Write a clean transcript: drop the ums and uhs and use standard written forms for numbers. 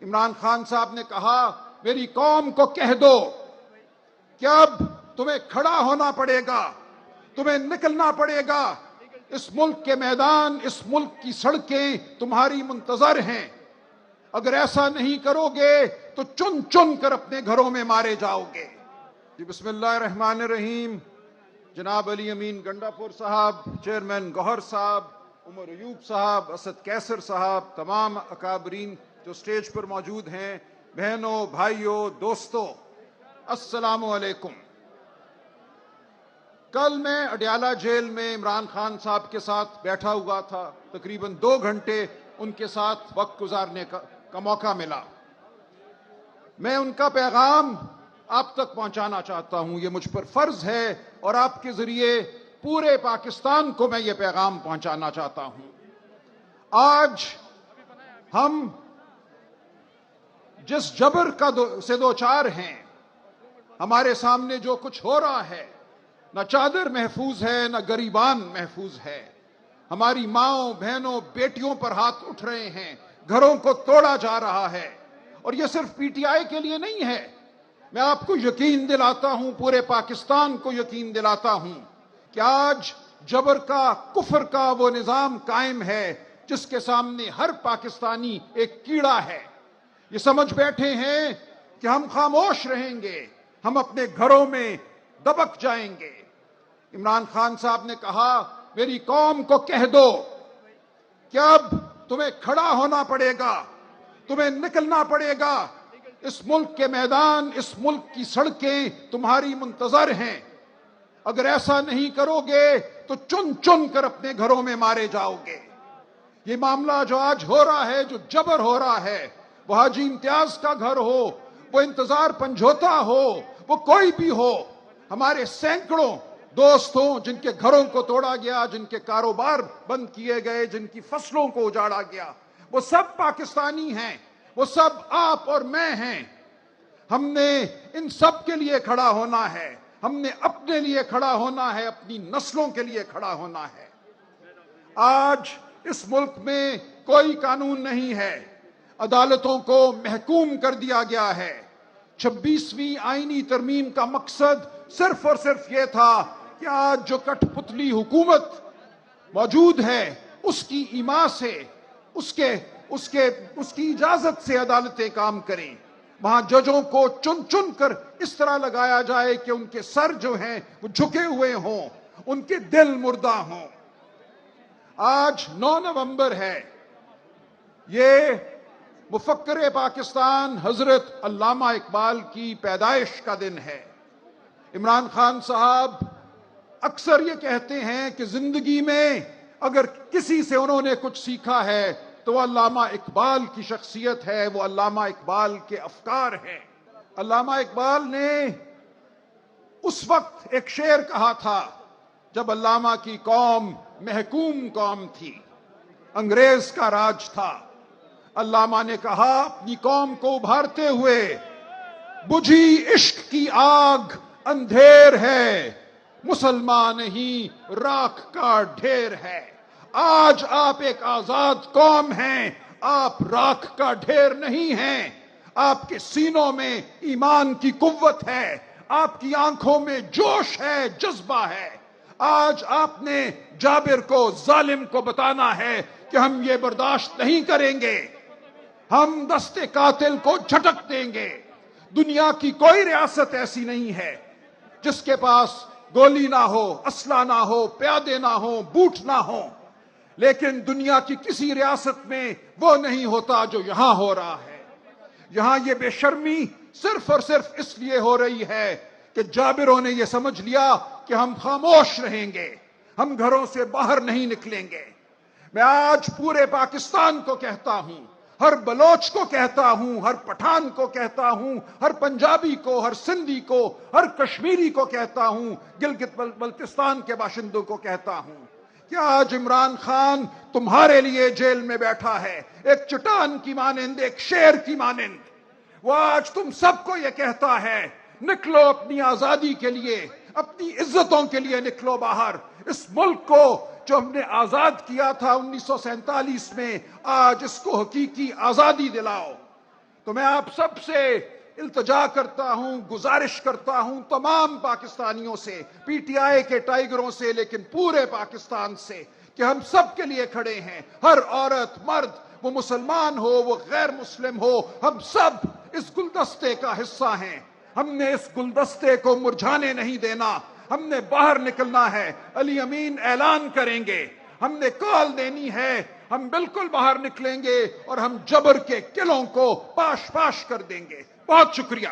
عمران خان صاحب نے کہا میری قوم کو کہہ دو کہ اب تمہیں کھڑا ہونا پڑے گا، تمہیں نکلنا پڑے گا، اس ملک کے میدان، اس ملک کی سڑکیں تمہاری منتظر ہیں، اگر ایسا نہیں کرو گے تو چن چن کر اپنے گھروں میں مارے جاؤ گے۔ جی بسم اللہ الرحمن الرحیم۔ جناب علی امین گنڈا پور صاحب، چیئرمین گوہر صاحب، عمر ایوب صاحب، اسد کیسر صاحب، تمام اکابرین جو سٹیج پر موجود ہیں، بہنوں، بھائیوں، دوستوں، السلام علیکم۔ کل میں اڈیالہ جیل میں عمران خان صاحب کے ساتھ بیٹھا ہوا تھا، تقریباً 2 گھنٹے ان کے ساتھ وقت گزارنے کا موقع ملا۔ میں ان کا پیغام آپ تک پہنچانا چاہتا ہوں، یہ مجھ پر فرض ہے اور آپ کے ذریعے پورے پاکستان کو میں یہ پیغام پہنچانا چاہتا ہوں۔ آج ہم جس جبر سے دوچار ہیں، ہمارے سامنے جو کچھ ہو رہا ہے، نہ چادر محفوظ ہے، نہ گریبان محفوظ ہے۔ ہماری ماؤں، بہنوں، بیٹیوں پر ہاتھ اٹھ رہے ہیں، گھروں کو توڑا جا رہا ہے، اور یہ صرف پی ٹی آئی کے لیے نہیں ہے۔ میں آپ کو یقین دلاتا ہوں، پورے پاکستان کو یقین دلاتا ہوں کہ آج جبر کا، کفر کا وہ نظام قائم ہے جس کے سامنے ہر پاکستانی ایک کیڑا ہے۔ یہ سمجھ بیٹھے ہیں کہ ہم خاموش رہیں گے، ہم اپنے گھروں میں دبک جائیں گے۔ عمران خان صاحب نے کہا میری قوم کو کہہ دو کہ اب تمہیں کھڑا ہونا پڑے گا، تمہیں نکلنا پڑے گا، اس ملک کے میدان، اس ملک کی سڑکیں تمہاری منتظر ہیں، اگر ایسا نہیں کرو گے تو چن چن کر اپنے گھروں میں مارے جاؤ گے۔ یہ معاملہ جو آج ہو رہا ہے، جو جبر ہو رہا ہے، وہ حاجی امتیاز کا گھر ہو، وہ انتظار پنجوتا ہو، وہ کوئی بھی ہو، ہمارے سینکڑوں دوست ہوں جن کے گھروں کو توڑا گیا، جن کے کاروبار بند کیے گئے، جن کی فصلوں کو اجاڑا گیا، وہ سب پاکستانی ہیں، وہ سب آپ اور میں ہیں۔ ہم نے ان سب کے لیے کھڑا ہونا ہے، ہم نے اپنے لیے کھڑا ہونا ہے، اپنی نسلوں کے لیے کھڑا ہونا ہے۔ آج اس ملک میں کوئی قانون نہیں ہے، عدالتوں کو محکوم کر دیا گیا ہے۔ 26ویں آئینی ترمیم کا مقصد صرف اور صرف یہ تھا کہ آج جو کٹ پتلی حکومت موجود ہے، اس کی ایما سے، اس کی اجازت سے عدالتیں کام کریں، وہاں ججوں کو چن چن کر اس طرح لگایا جائے کہ ان کے سر جو ہیں وہ جھکے ہوئے ہوں، ان کے دل مردہ ہوں۔ آج 9 نومبر ہے، یہ مفکر پاکستان حضرت علامہ اقبال کی پیدائش کا دن ہے۔ عمران خان صاحب اکثر یہ کہتے ہیں کہ زندگی میں اگر کسی سے انہوں نے کچھ سیکھا ہے تو وہ علامہ اقبال کی شخصیت ہے، وہ علامہ اقبال کے افکار ہیں۔ علامہ اقبال نے اس وقت ایک شعر کہا تھا جب علامہ کی قوم محکوم قوم تھی، انگریز کا راج تھا۔ علامہ نے کہا اپنی قوم کو ابھارتے ہوئے، بجھی عشق کی آگ اندھیر ہے، مسلمان نہیں راکھ کا ڈھیر ہے۔ آج آپ ایک آزاد قوم ہیں، آپ راکھ کا ڈھیر نہیں ہیں۔ آپ کے سینوں میں ایمان کی قوت ہے، آپ کی آنکھوں میں جوش ہے، جذبہ ہے۔ آج آپ نے جابر کو، ظالم کو بتانا ہے کہ ہم یہ برداشت نہیں کریں گے، ہم دستے قاتل کو جھٹک دیں گے۔ دنیا کی کوئی ریاست ایسی نہیں ہے جس کے پاس گولی نہ ہو، اسلحہ نہ ہو، پیادے نہ ہو، بوٹ نہ ہو، لیکن دنیا کی کسی ریاست میں وہ نہیں ہوتا جو یہاں ہو رہا ہے۔ یہاں یہ بے شرمی صرف اور صرف اس لیے ہو رہی ہے کہ جابروں نے یہ سمجھ لیا کہ ہم خاموش رہیں گے، ہم گھروں سے باہر نہیں نکلیں گے۔ میں آج پورے پاکستان کو کہتا ہوں، ہر بلوچ کو کہتا ہوں، ہر پٹھان کو کہتا ہوں، ہر پنجابی کو، ہر سندھی کو، ہر کشمیری کو کہتا ہوں، گلگت بلتستان کے باشندوں کو کہتا ہوں کہ آج عمران خان تمہارے لیے جیل میں بیٹھا ہے، ایک چٹان کی مانند، ایک شیر کی مانند۔ وہ آج تم سب کو یہ کہتا ہے نکلو اپنی آزادی کے لیے، اپنی عزتوں کے لیے نکلو باہر۔ اس ملک کو جو ہم نے آزاد کیا تھا 1947 میں، آج اس کو حقیقی آزادی دلاؤ۔ تو میں آپ سب سے التجا کرتا ہوں، گزارش کرتا ہوں، تمام پاکستانیوں سے، پی ٹی آئی کے ٹائیگروں سے، لیکن پورے پاکستان سے، کہ ہم سب کے لیے کھڑے ہیں. ہر عورت، مرد، وہ مسلمان ہو، وہ غیر مسلم ہو، ہم سب اس گلدستے کا حصہ ہیں. ہم نے اس گلدستے کو مرجھانے نہیں دینا. ہم نے باہر نکلنا ہے. علی امین اعلان کریں گے، ہم نے کال دینی ہے، ہم بالکل باہر نکلیں گے اور ہم جبر کے قلعوں کو پاش پاش کر دیں گے. بہت شکریہ.